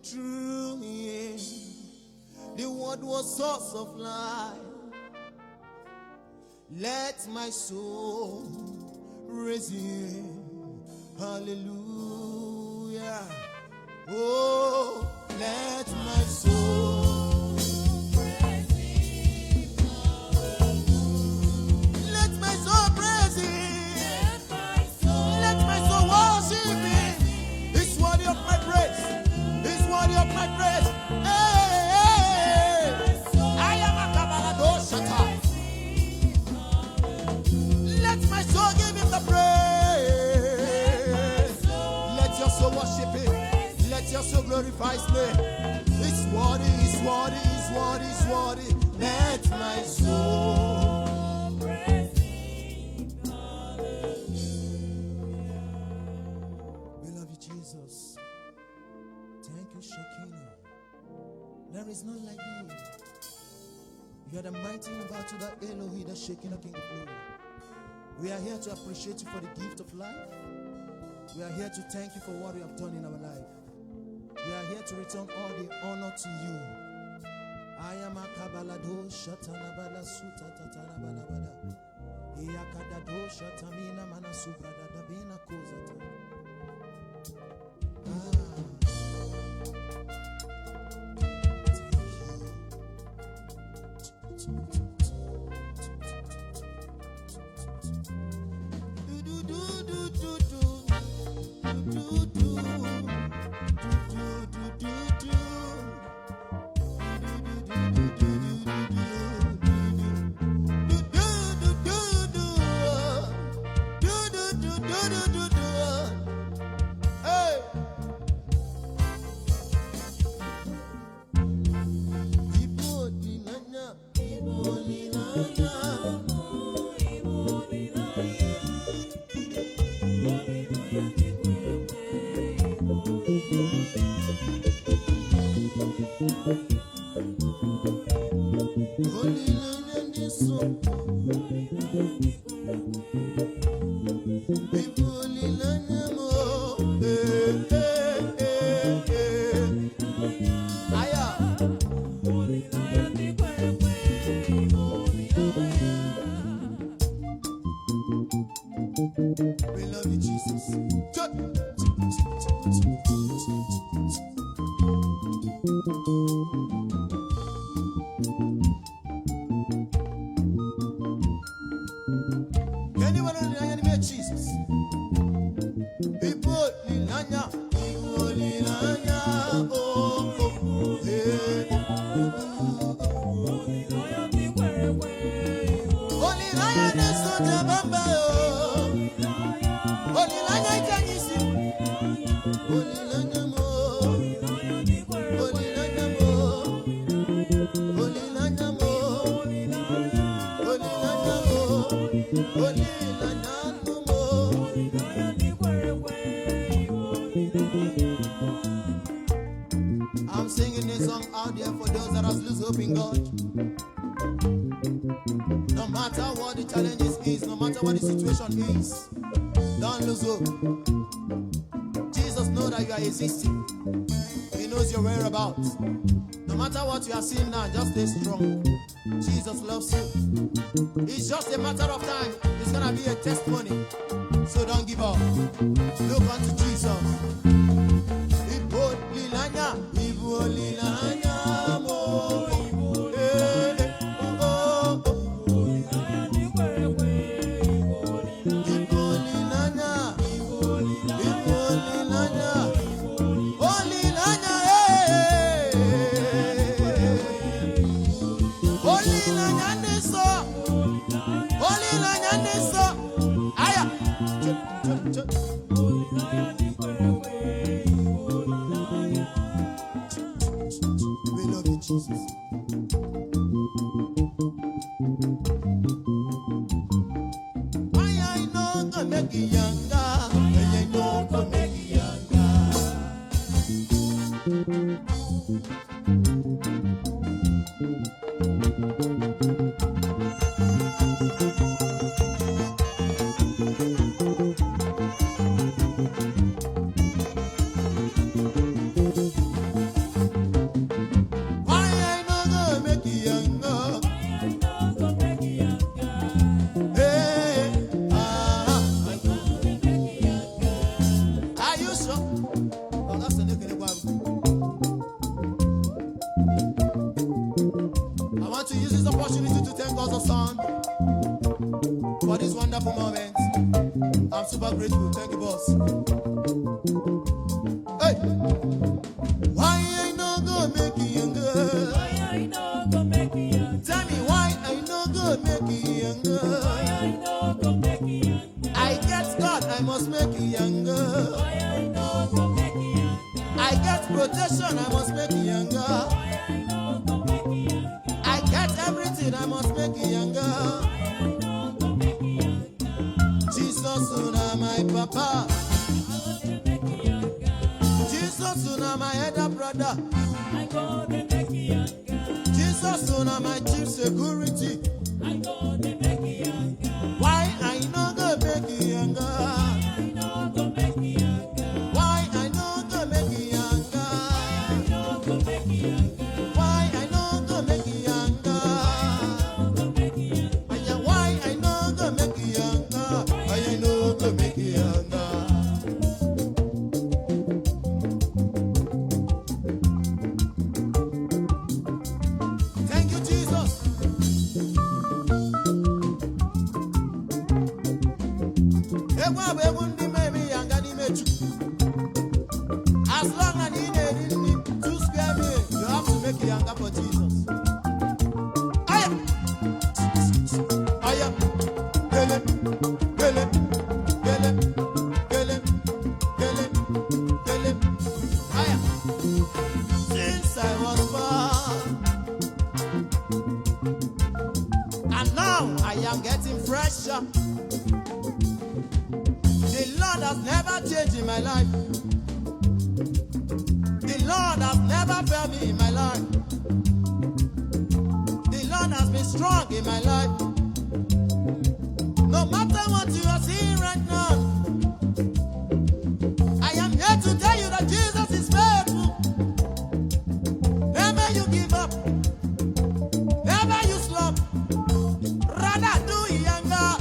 Through him, the word was source of life. Let my soul praise him. Hallelujah. Oh, let my soul praise him. Let my soul praise him. Let my soul worship him. It's worthy of my praise. It's worthy of my praise. Hey, I am a Kabbalah. Let my soul give him the praise. Let your soul worship him. Let your soul glorify his name. It's worthy, it's worthy, it's worthy, it's worthy. Let my soul praise him. We love you, Jesus. Thank you, Shekinah. There is none like you. You are the mighty battle, the Elohim, the Shekinah, King of glory. We are here to appreciate you for the gift of life. We are here to thank you for what you have done in our life. We are here to return all the honor to you. I am a Kabbalado Shatanabala Suta Tatanabalabada. Iakadado Shatamina Manasubrada Dabina Kozata. We love you, Jesus. Anyone on the enemy, Jesus? People, Lilanya, people, Lilanya, oh, I'm singing this song out there for those that have lose hope in God. No matter what the challenges is, no matter what the situation is, don't lose hope. Jesus knows that you are existing. He knows your whereabouts. No matter what you are seeing now, just stay strong. Jesus loves you. It's just a matter of time. It's gonna be a testimony. So don't give up. Look unto Jesus. Hey! Why I no go make you younger? Hey, are you sure? Oh, that's a little one. I want to use this opportunity to thank God's Son for this wonderful moment. I'm super grateful. Thank you, boss. Hey, why I no go make you younger? Tell me why I no go make you younger? I get God, I must make you younger. I get protection, I must make you younger. I get everything, I must make you younger. Jesus, una my papa. Jesus, una my elder brother. Jesus, una my chief security. Why I no go make you younger? Why I no go make you younger? Why I no go make you younger? Why I no go make you younger? Why I no go make you younger? Thank you, Jesus. As long as he needed me to spare me, you have to make it younger for Jesus. Aya, aya, gele, gele, gele, gele, gele, gele, aya. Since I was born, and now I am getting fresher. The Lord has never changed in my life. The Lord has never failed me in my life. The Lord has been strong in my life. No matter what you are seeing right now, I am here to tell you that Jesus is faithful. Never you give up. Never you stop. Rather do it younger.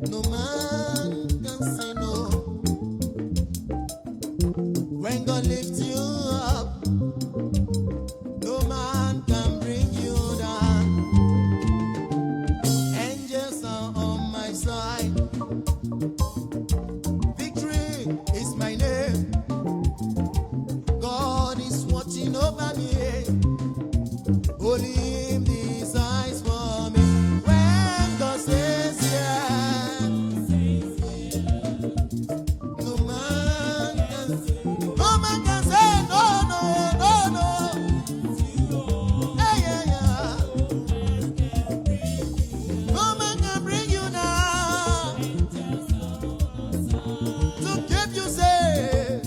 No man can say no. When God lifts you up, no man can bring you down. Angels are on my side. Victory is my name. God is watching over me. Only Him decides for me. When God says yes, no man can say no, no, no, no. Hey, yeah, yeah. No man can bring you down to keep you safe.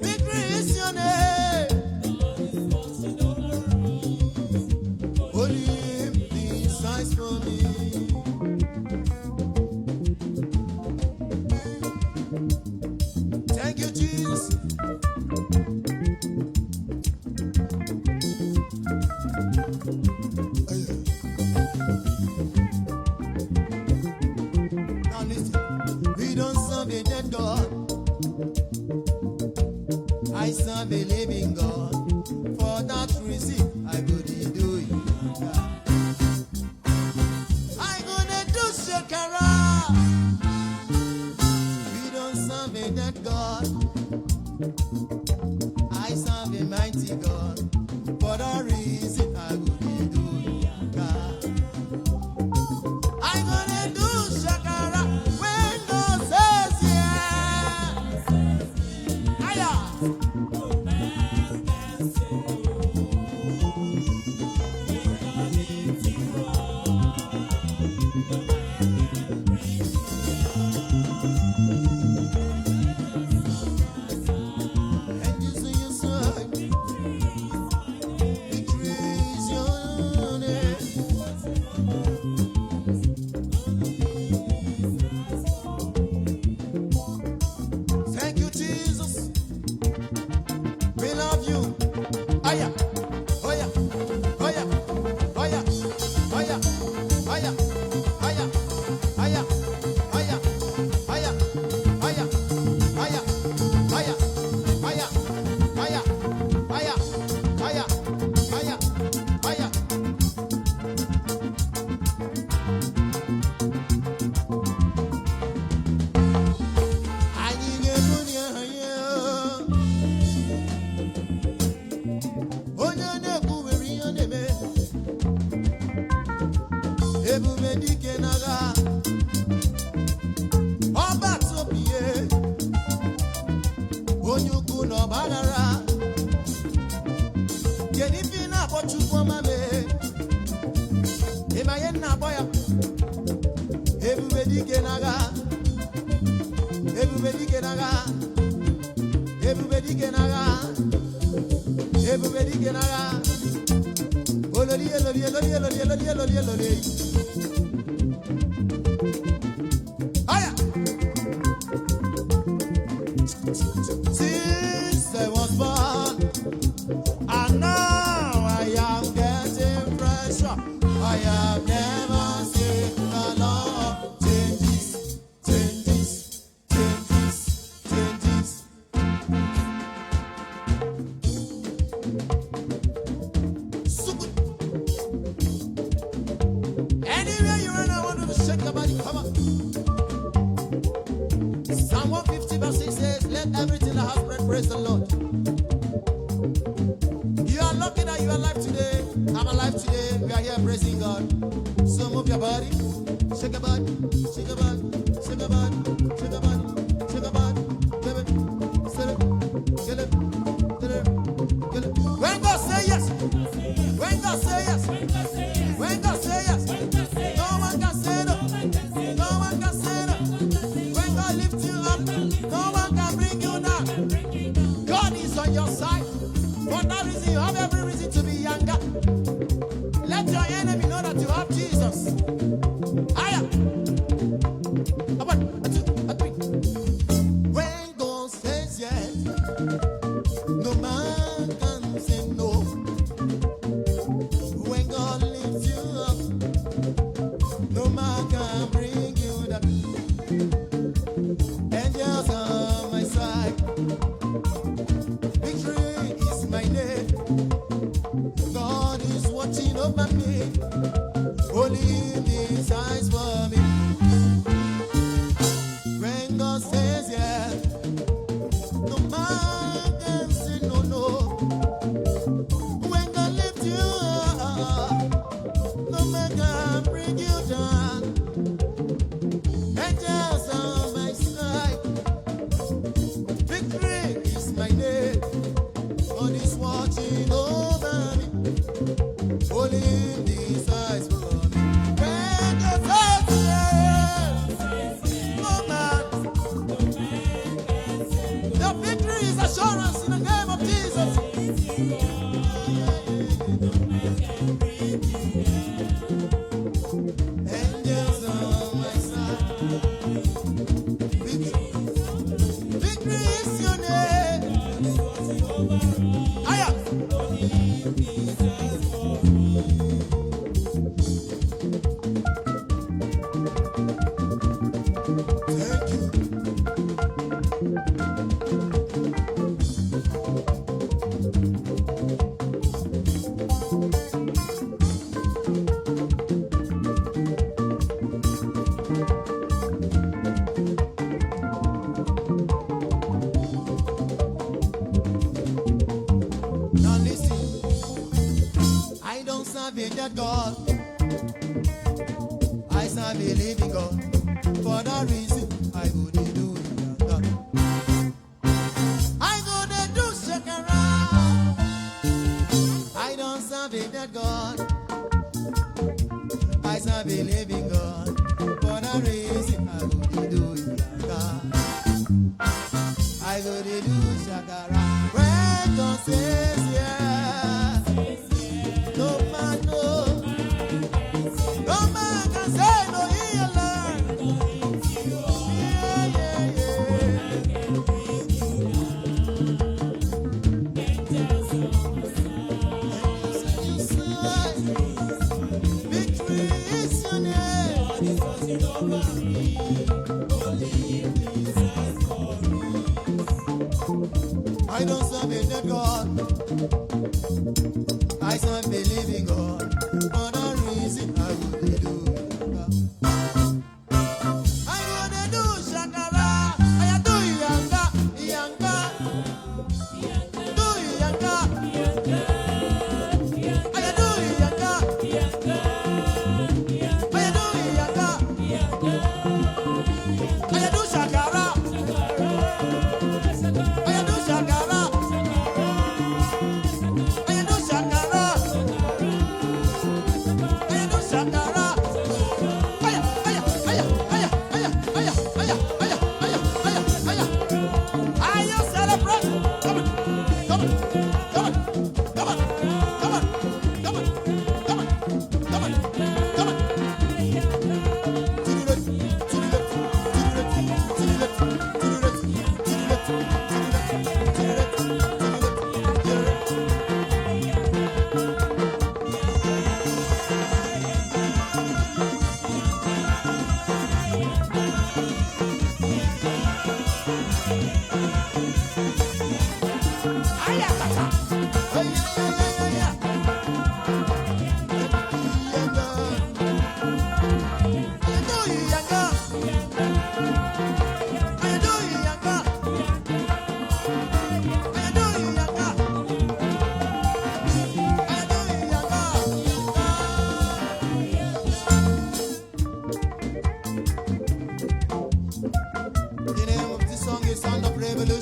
Victory is your name. Only Him decides for me. Thank you, Jesus. Now listen, we don't serve a dead God. I serve a living God. For that reason, I would do it. ebube dike n'agha ọba topie onye ukwu na ọgbaghara kedu ife na-akpọ Chukwu ọma mee ịmanye na-akpọ ya ebube dike n'agha ebube dike n'agha ebube dike n'agha ebube dike n'agha ololi eloli eloli eloli eloli eloli eloli aya since I was born and now I am getting pressure I have never seen the Lord changes changes changes changes so good. Anywhere you run I want you to shake your body come on. Psalm 150 verse 6 says let everything that has breath praise the Lord. You are lucky that you are alive today. I'm alive today. We are here praising God. So move your body. Shake your body. Shake your body. Shake your body. Shake your body. Shake your body. Get it. Set it. Get it. Get it. Get it. When God say yes. When God say yes. When God say yes. No one can say no. No one can say no. When God lifts you up, no one can bring you down. God is on your side. For that reason, you have every reason to be younger. Let your enemy know that you have Jesus. Higher. A 1, a 2, a 3. When God says yes, no man can say no. When God lifts you up, no man can bring you down. Angels on my side. Victory is my name. God is watching over me. Holding his eyes for me. When God says yeah, no man can say no, no. When God lifts you up, no man can bring you down. Angels on my side. Victory is my name. God is watching over me. Holding these eyes for me. When God says yes, no man. The victory is assurance in the name of Jesus. Angels on my side. Victory is your name. Aya. Thank you. Now listen, I don't serve a dead God. I serve a living God. For that reason, I go to do it. I go to do shakara. I don't serve a dead God. I serve a living God. For that reason, I go to do it. I go to do shakara. When God says yes, no man no. No man can say no healer. Yeah, yeah, yeah. Victory is your name.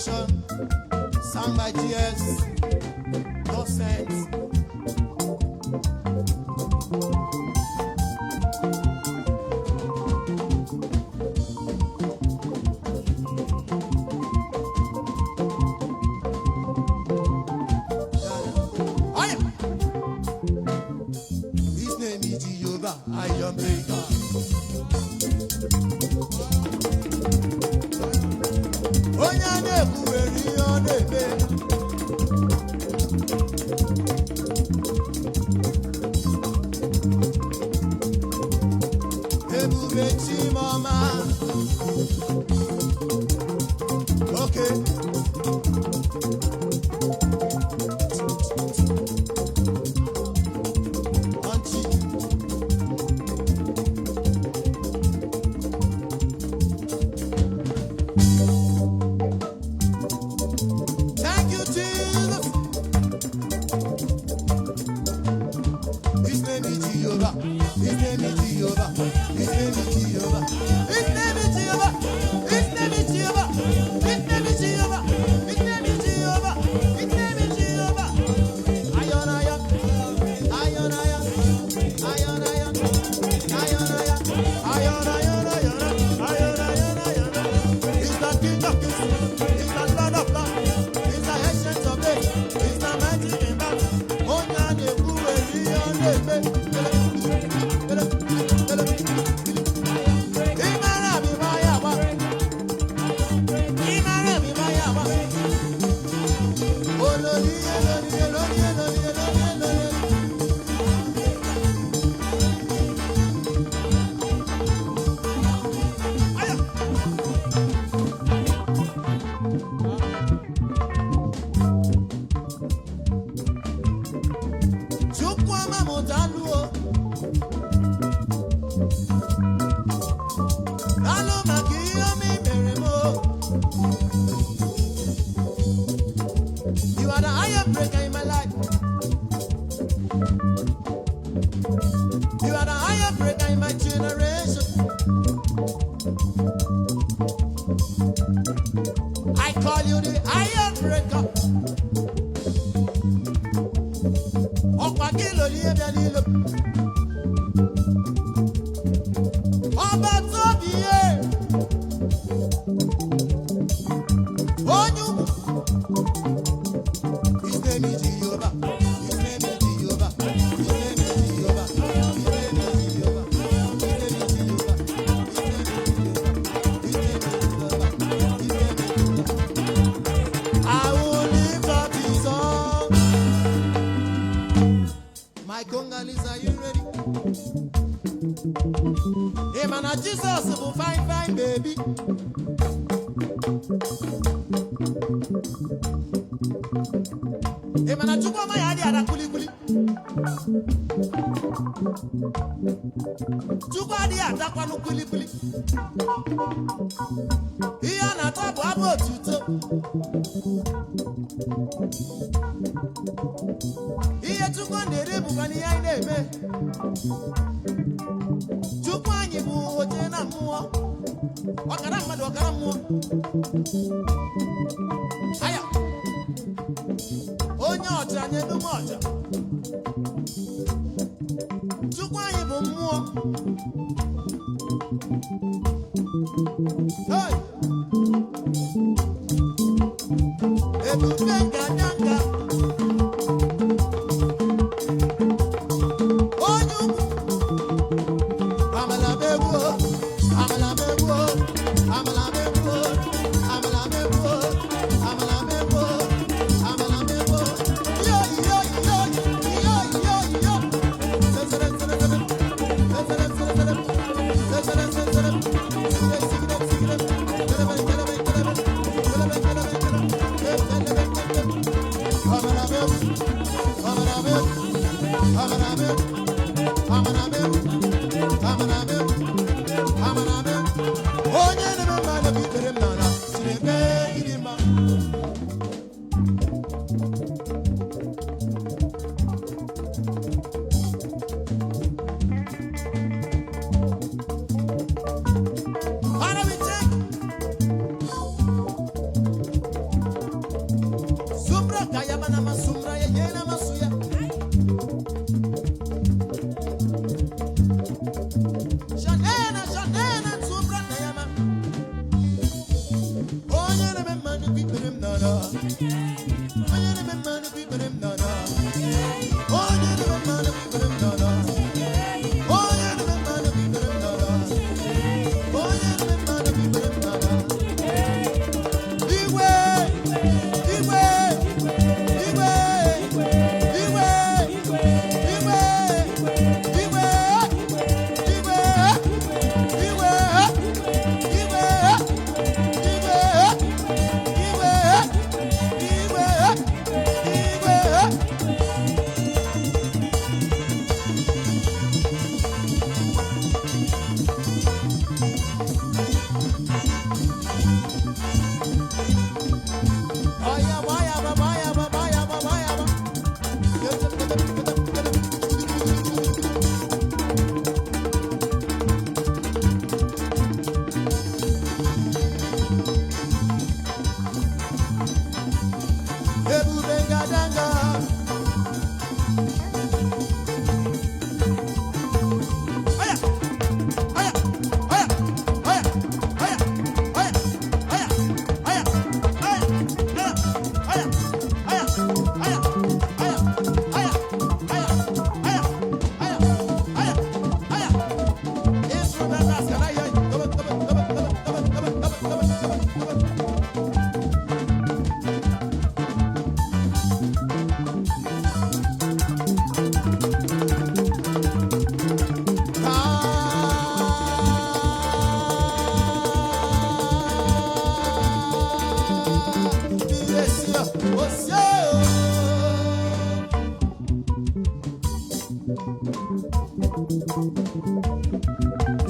version, sung by GS. No sense. His name is Jehovah, I am breaker. Okay. Thank you, Jesus. His name is Jehovah. His name is Jehovah. His name is Jehovah. His name is Jehovah. His name is Jehovah. His name is Jehovah. His name is Jehovah. His name is Jehovah. Iron, iron, iron, iron, iron, iron, iron, iron, iron, iron, iron, iron. He's the King of Kings. He's the Lord of Lords. He's the Ancient of Days. He's the mighty in battle. Oh, Nyane, who will be on the bed? You are the iron breaker in my life. You are the iron breaker in my generation. I call you the iron breaker. Ọ̀pá kìlọ̀ ní ẹ̀bí ẹni lò. Ọba tóbi yé. Oyún. His name is Jehovah. His name is Jehovah. His name is Jehovah. His name is Jehovah. His name is Jehovah. His name is Jehovah. His name is Jehovah. I will lift up his song. My Congolese, are you ready? Hey man, Jesus will fine, fine, baby. Hey man, chukwa ma yadi ada kuli kuli. Chukwa di ada kwanu kuli kuli. Iya na tabu abo tuto. Iya chukwa ndere bukani ya inebe. Chukwa nyibu oche na muo. Wakara mmadu wakara muo. Aya. Onye ọcha nye ndume ọcha. Chukwu anyị bụ mmụọ. Hey! Ebube nganyanga. Onye ukwu. Amala megbuo. Amala megbuo. Amala megbuo. Amala megbuo. Amala megbuo. Amala megbuo. Yo, yo, yo, yo, yo, yo.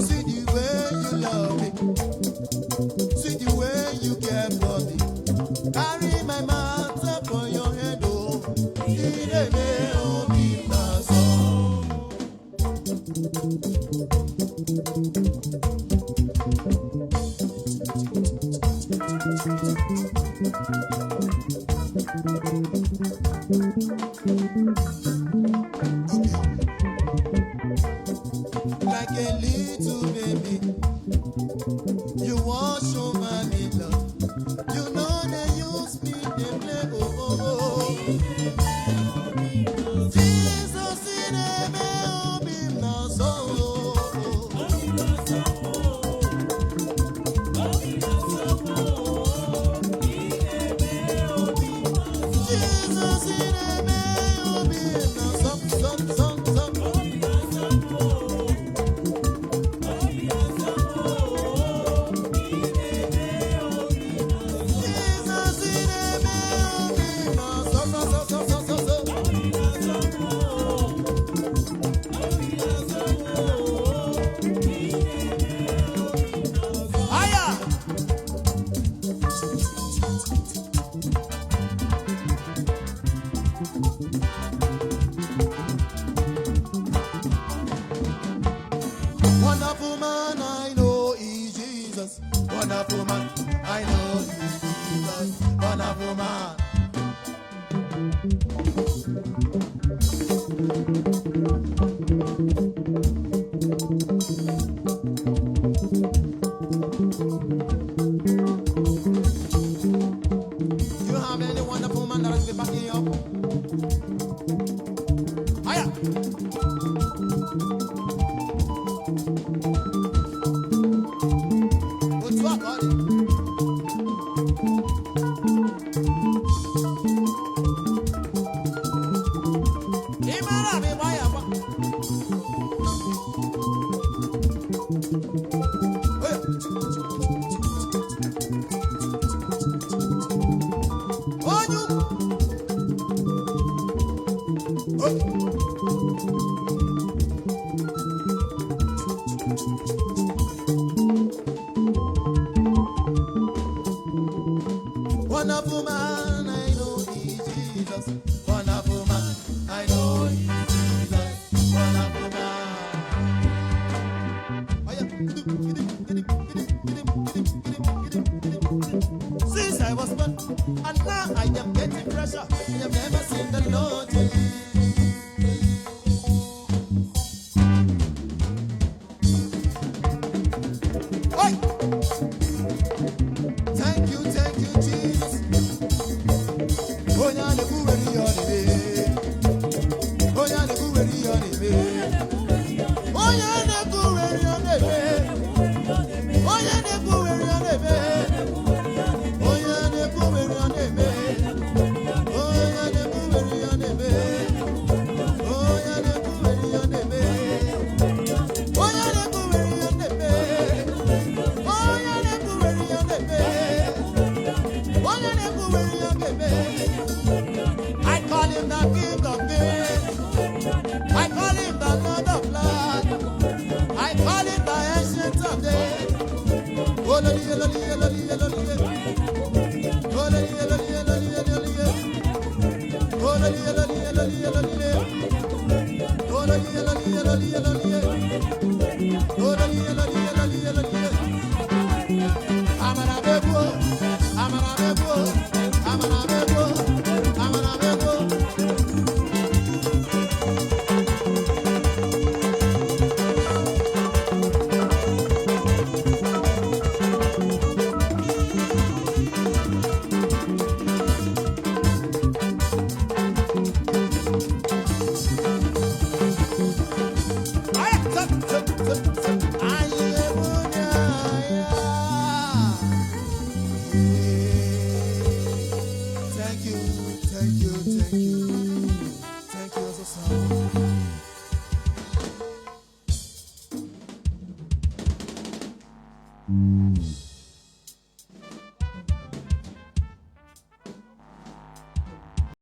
See the way you love me. See the way you care for me. Carry my matter for your head, oh. Ireme obi naso. Like a little baby, you want show mommy love. You know they use me, they play oh oh oh. Jesus in a me obi naso. Jesus in a me obi naso. Wonderful man, I know is Jesus. Wonderful man, I know is Jesus. Wonderful man. You have any wonderful man that has been backing you up? Hiya! What's up, buddy? Wonderful man, I know he's Jesus. Wonderful man, I know he's Jesus. Wonderful man. Since I was born, and now I am getting pressure. I have never seen the Lord. Thank you, Jesus. Oh, yeah, the booty on me. Oh, yeah, the booty on me. Oh, yeah, the booty on me. Oh, yeah, the booty on me. Oh, yeah, the booty on me. Oh, yeah, the booty on me. Oh, yeah, the booty on me. Oh, yeah, the booty on me. I call him the King of Kings. I call him the Lord of Lords. I call him the Ancient of Days. Oh, Mm.